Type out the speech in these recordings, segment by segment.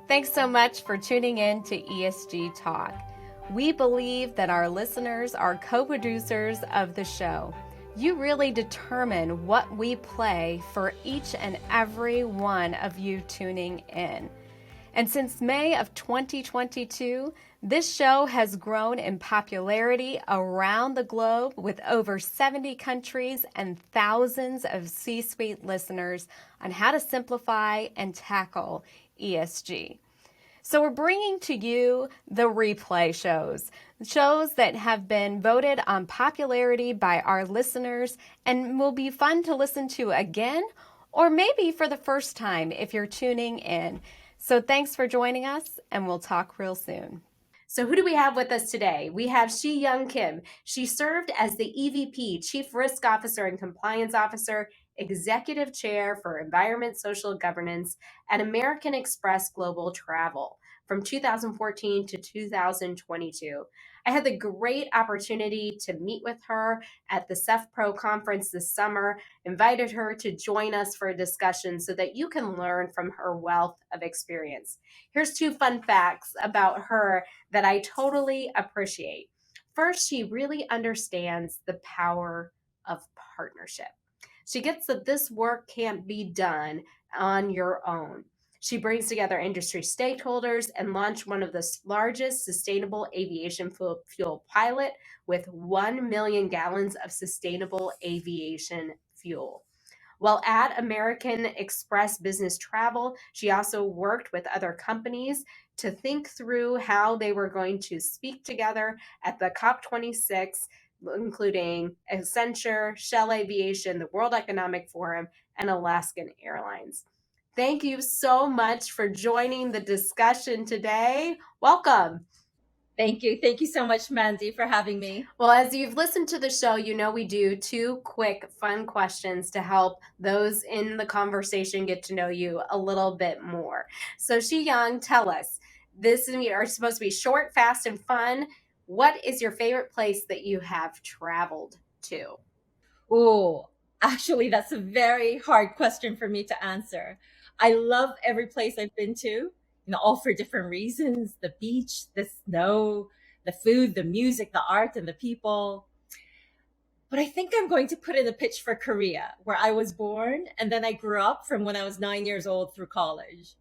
Thanks so much for tuning in to ESG Talk. We believe that our listeners are co-producers of the show. You really determine what we play for each and every one of you tuning in. And since May of 2022, this show has grown in popularity around the globe with over 70 countries and thousands of C-suite listeners on how to simplify and tackle ESG. So we're bringing to you the replay shows that have been voted on popularity by our listeners and will be fun to listen to again, or maybe for the first time if you're tuning in. So thanks for joining us, and we'll talk real soon. So who do we have with us today? We have Si-Yeon Kim. She served as the EVP, Chief Risk Officer and Compliance Officer, Executive Chair for Environment, Social Governance at American Express Global Travel from 2014 to 2022. I had the great opportunity to meet with her at the CEF Pro conference this summer, invited her to join us for a discussion so that you can learn from her wealth of experience. Here's 2 fun facts about her that I totally appreciate. First, she really understands the power of partnership. She gets that this work can't be done on your own. She brings together industry stakeholders and launched one of the largest sustainable aviation fuel pilot with 1 million gallons of sustainable aviation fuel. While at American Express Business Travel, she also worked with other companies to think through how they were going to speak together at the COP26, including Accenture, Shell Aviation, the World Economic Forum, and Alaskan Airlines. Thank you so much for joining the discussion today. Welcome. Thank you. Thank you so much, Mandi, for having me. Well, as you've listened to the show, you know we do 2 quick, fun questions to help those in the conversation get to know you a little bit more. So, Si-Yeon, tell us, this are supposed to be short, fast, and fun. What is your favorite place that you have traveled to? Oh, actually, that's a very hard question for me to answer. I love every place I've been to, all for different reasons: the beach, the snow, the food, the music, the art, and the people. But I think I'm going to put in a pitch for Korea, where I was born and then I grew up from when I was 9 years old through college.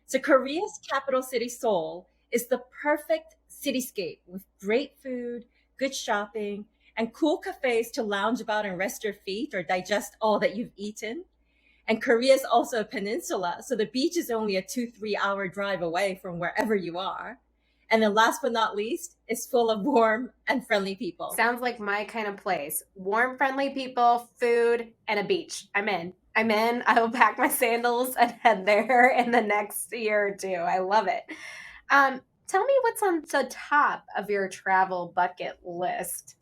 So Korea's capital city, Seoul, is the perfect cityscape with great food, good shopping, and cool cafes to lounge about and rest your feet or digest all that you've eaten. And Korea is also a peninsula, so the beach is only a 2-3 hour drive away from wherever you are. And then last but not least, it's full of warm and friendly people. Sounds like my kind of place. Warm, friendly people, food, and a beach. I'm in. I will pack my sandals and head there in the next year or 2. I love it. Tell me what's on the top of your travel bucket list.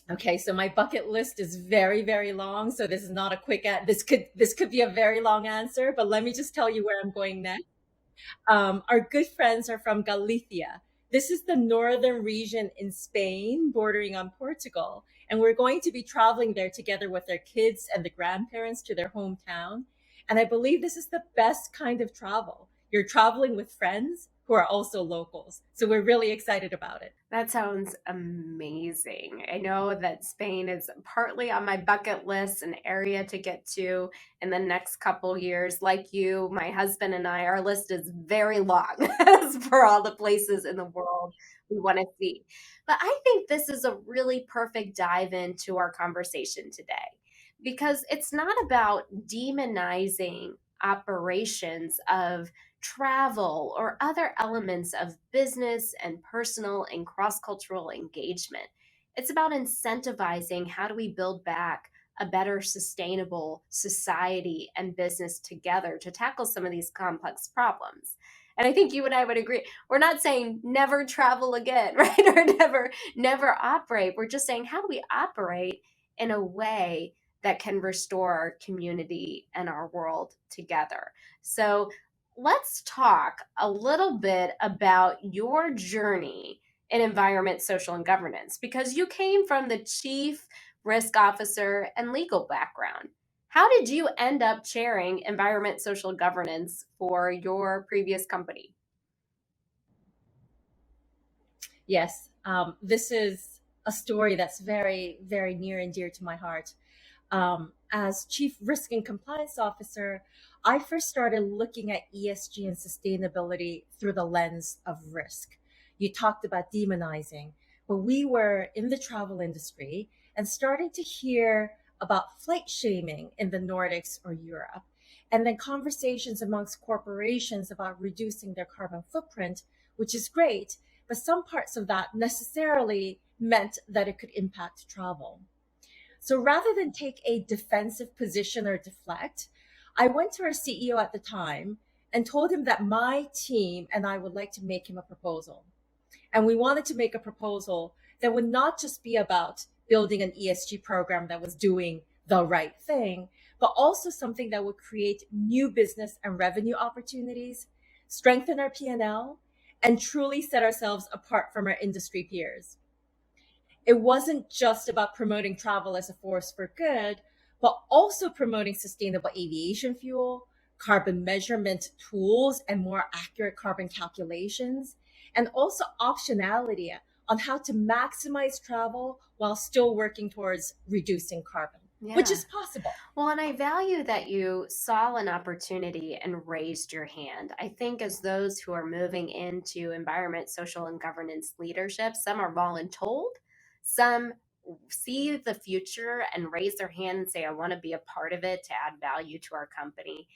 Okay, so my bucket list is very, very long. So this is not a quick this could be a very long answer, but let me just tell you where I'm going next. Our good friends are from Galicia. This is the northern region in Spain, bordering on Portugal. And we're going to be traveling there together with their kids and the grandparents to their hometown. And I believe this is the best kind of travel. You're traveling with friends who are also locals. So we're really excited about it. That sounds amazing. I know that Spain is partly on my bucket list, an area to get to in the next couple years. Like you, my husband and I, our list is very long for all the places in the world we want to see. But I think this is a really perfect dive into our conversation today because it's not about demonizing operations of travel or other elements of business and personal and cross-cultural engagement. It's about incentivizing how do we build back a better sustainable society and business together to tackle some of these complex problems. And I think you and I would agree. We're not saying never travel again, right? Or never operate. We're just saying how do we operate in a way that can restore our community and our world together. So let's talk a little bit about your journey in environment, social, and governance, because you came from the chief risk officer and legal background. How did you end up chairing environment social governance for your previous company? Yes, this is a story that's very, very near and dear to my heart. As Chief Risk and Compliance Officer, I first started looking at ESG and sustainability through the lens of risk. You talked about demonizing, but we were in the travel industry and starting to hear about flight shaming in the Nordics or Europe, and then conversations amongst corporations about reducing their carbon footprint, which is great, but some parts of that necessarily meant that it could impact travel. So rather than take a defensive position or deflect, I went to our CEO at the time and told him that my team and I would like to make him a proposal. And we wanted to make a proposal that would not just be about building an ESG program that was doing the right thing, but also something that would create new business and revenue opportunities, strengthen our P&L, and truly set ourselves apart from our industry peers. It wasn't just about promoting travel as a force for good, but also promoting sustainable aviation fuel, carbon measurement tools, and more accurate carbon calculations, and also optionality on how to maximize travel while still working towards reducing carbon, which is possible. Well, and I value that you saw an opportunity and raised your hand. I think as those who are moving into environment, social, and governance leadership, some are voluntold, some see the future and raise their hand and say, I want to be a part of it to add value to our company.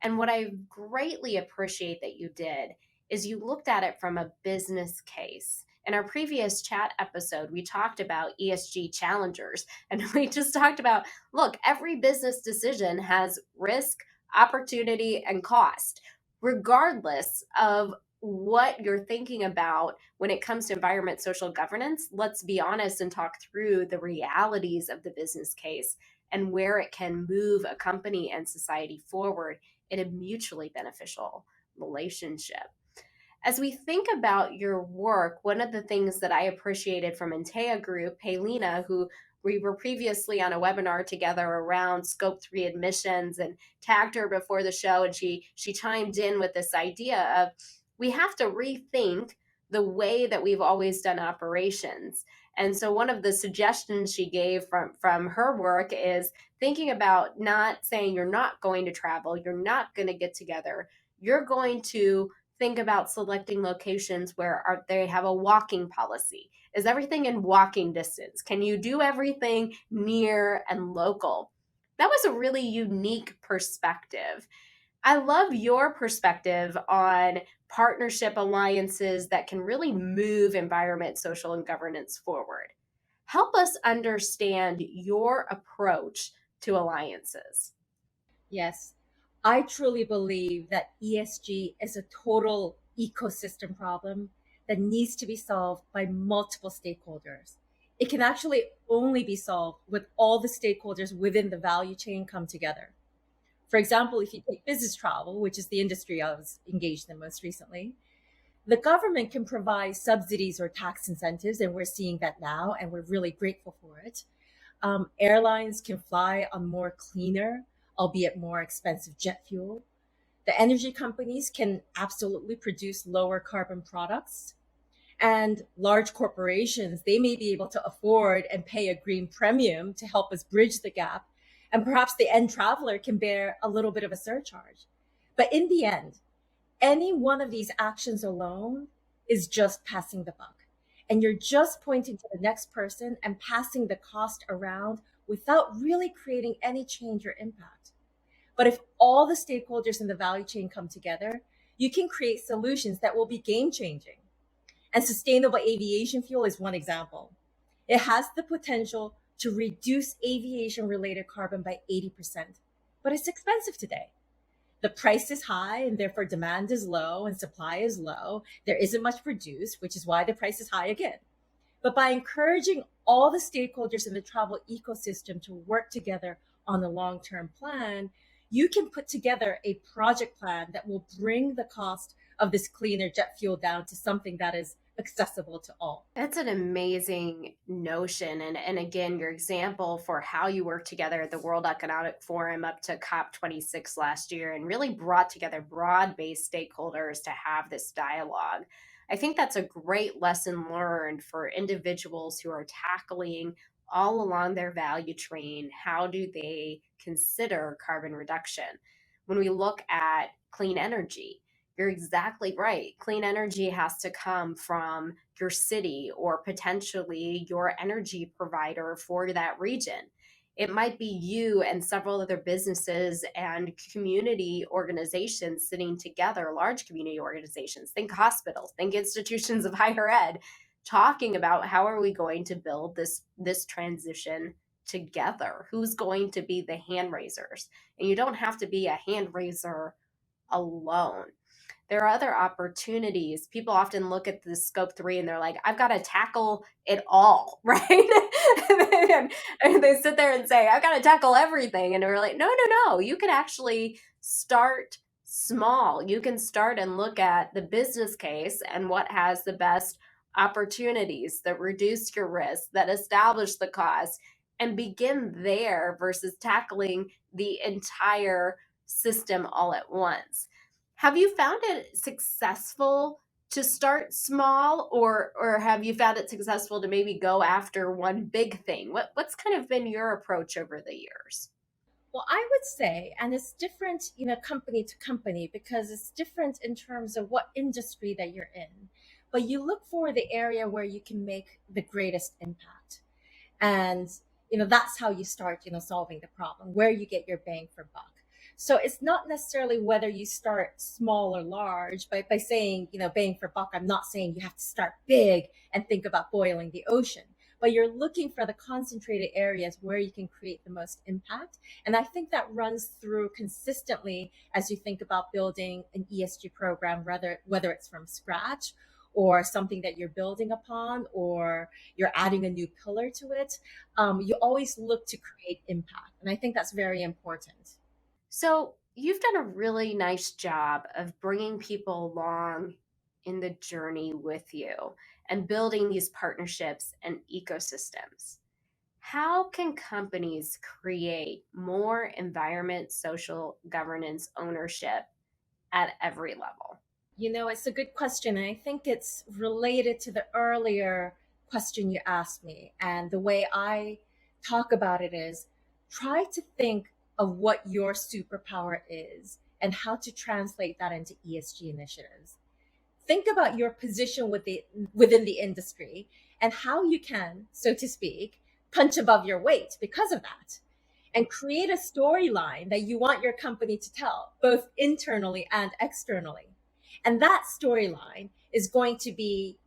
And what I greatly appreciate that you did is you looked at it from a business case. In our previous chat episode, we talked about ESG challengers, and we just talked about, look, every business decision has risk, opportunity, and cost, regardless of what you're thinking about when it comes to environment, social governance. Let's be honest and talk through the realities of the business case and where it can move a company and society forward in a mutually beneficial relationship. As we think about your work, one of the things that I appreciated from Intea Group, Helena, who we were previously on a webinar together around scope 3 admissions, and tagged her before the show, and she chimed in with this idea of we have to rethink the way that we've always done operations. And so one of the suggestions she gave from her work is thinking about not saying you're not going to travel, you're not going to get together, you're going to think about selecting locations where they have a walking policy. Is everything in walking distance? Can you do everything near and local? That was a really unique perspective. I love your perspective on partnership alliances that can really move environment, social, and governance forward. Help us understand your approach to alliances. Yes, I truly believe that ESG is a total ecosystem problem that needs to be solved by multiple stakeholders. It can actually only be solved with all the stakeholders within the value chain come together. For example, if you take business travel, which is the industry I was engaged in most recently, the government can provide subsidies or tax incentives, and we're seeing that now, and we're really grateful for it. Airlines can fly on more cleaner, albeit more expensive jet fuel. The energy companies can absolutely produce lower carbon products. And large corporations, they may be able to afford and pay a green premium to help us bridge the gap. And perhaps the end traveler can bear a little bit of a surcharge. But in the end, any one of these actions alone is just passing the buck. And you're just pointing to the next person and passing the cost around without really creating any change or impact. But if all the stakeholders in the value chain come together, you can create solutions that will be game changing. And sustainable aviation fuel is one example. It has the potential to reduce aviation related carbon by 80%, but it's expensive today. The price is high and therefore demand is low and supply is low. There isn't much produced, which is why the price is high again. But by encouraging all the stakeholders in the travel ecosystem to work together on a long-term plan, you can put together a project plan that will bring the cost of this cleaner jet fuel down to something that is accessible to all. That's an amazing notion. And again, your example for how you work together at the World Economic Forum up to COP26 last year and really brought together broad-based stakeholders to have this dialogue. I think that's a great lesson learned for individuals who are tackling all along their value chain. How do they consider carbon reduction? When we look at clean energy, you're exactly right. Clean energy has to come from your city or potentially your energy provider for that region. It might be you and several other businesses and community organizations sitting together, large community organizations, think hospitals, think institutions of higher ed, talking about how are we going to build this transition together? Who's going to be the hand raisers? And you don't have to be a hand raiser alone. There are other opportunities. People often look at the scope 3 and they're like, I've got to tackle it all, right? And they sit there and say, I've got to tackle everything. And we're like, no, no, no. You can actually start small. You can start and look at the business case and what has the best opportunities that reduce your risk, that establish the cost, and begin there versus tackling the entire system all at once. Have you found it successful to start small, or have you found it successful to maybe go after one big thing? What's kind of been your approach over the years? Well, I would say, and it's different, company to company because it's different in terms of what industry that you're in. But you look for the area where you can make the greatest impact. And, that's how you start, solving the problem, where you get your bang for buck. So it's not necessarily whether you start small or large, but by saying, bang for buck, I'm not saying you have to start big and think about boiling the ocean, but you're looking for the concentrated areas where you can create the most impact. And I think that runs through consistently as you think about building an ESG program, whether it's from scratch or something that you're building upon, or you're adding a new pillar to it. You always look to create impact. And I think that's very important. So you've done a really nice job of bringing people along in the journey with you and building these partnerships and ecosystems. How can companies create more environment, social governance ownership at every level? It's a good question. And I think it's related to the earlier question you asked me. And the way I talk about it is try to think of what your superpower is and how to translate that into ESG initiatives. Think about your position within the industry and how you can, so to speak, punch above your weight because of that. And create a storyline that you want your company to tell, both internally and externally. And that storyline is going to be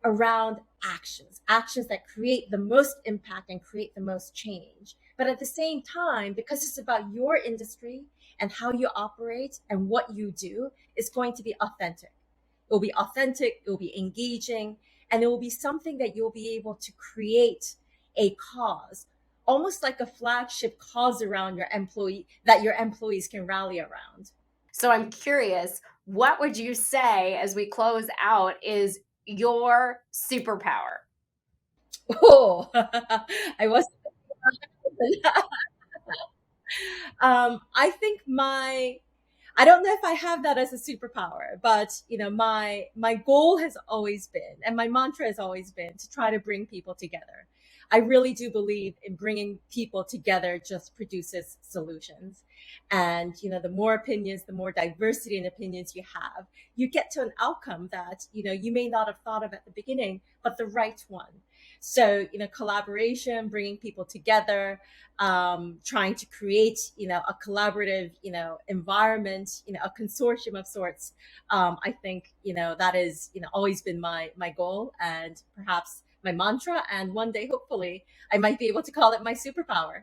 around actions that create the most impact and create the most change. But at the same time, because it's about your industry and how you operate and what you do, it's going to be authentic. It will be authentic, it will be engaging, and it will be something that you'll be able to create a cause, almost like a flagship cause around your employee that your employees can rally around. So I'm curious, what would you say as we close out is your superpower? Oh, I was. I think I don't know if I have that as a superpower, but my goal has always been, and my mantra has always been, to try to bring people together. I really do believe in bringing people together just produces solutions. And the more opinions, the more diversity in opinions you have, you get to an outcome that you may not have thought of at the beginning, but the right one. So collaboration, bringing people together, trying to create a collaborative environment, a consortium of sorts. I think that is always been my goal and perhaps my mantra, and one day hopefully I might be able to call it my superpower.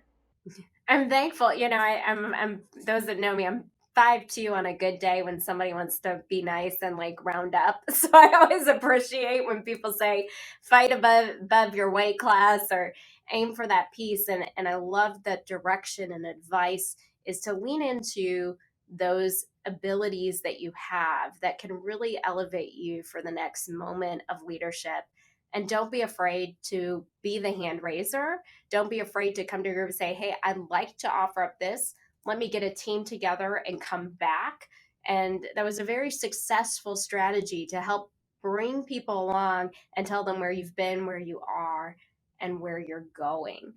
I'm thankful. I'm those that know me, I'm 5'2" on a good day when somebody wants to be nice and like round up. So I always appreciate when people say fight above your weight class or aim for that piece. And I love that direction and advice is to lean into those abilities that you have that can really elevate you for the next moment of leadership. And don't be afraid to be the hand raiser. Don't be afraid to come to a group and say, hey, I'd like to offer up this. Let me get a team together and come back. And that was a very successful strategy to help bring people along and tell them where you've been, where you are, and where you're going.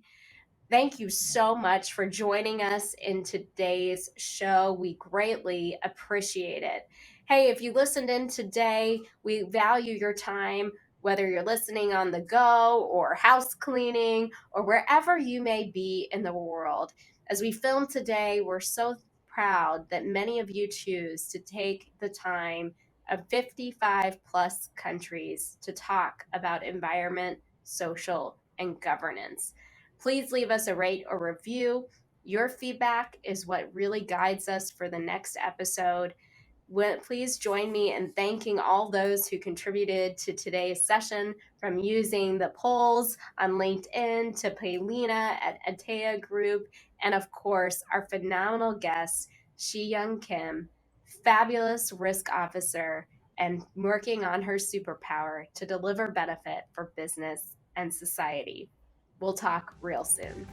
Thank you so much for joining us in today's show. We greatly appreciate it. Hey, if you listened in today, we value your time, whether you're listening on the go or house cleaning or wherever you may be in the world. As we film today, we're so proud that many of you choose to take the time of 55 plus countries to talk about environment, social, and governance. Please leave us a rate or review. Your feedback is what really guides us for the next episode. Please join me in thanking all those who contributed to today's session, from using the polls on LinkedIn to Paylina at Atea Group, and of course, our phenomenal guest, Si-Yeon Kim, fabulous risk officer and working on her superpower to deliver benefit for business and society. We'll talk real soon.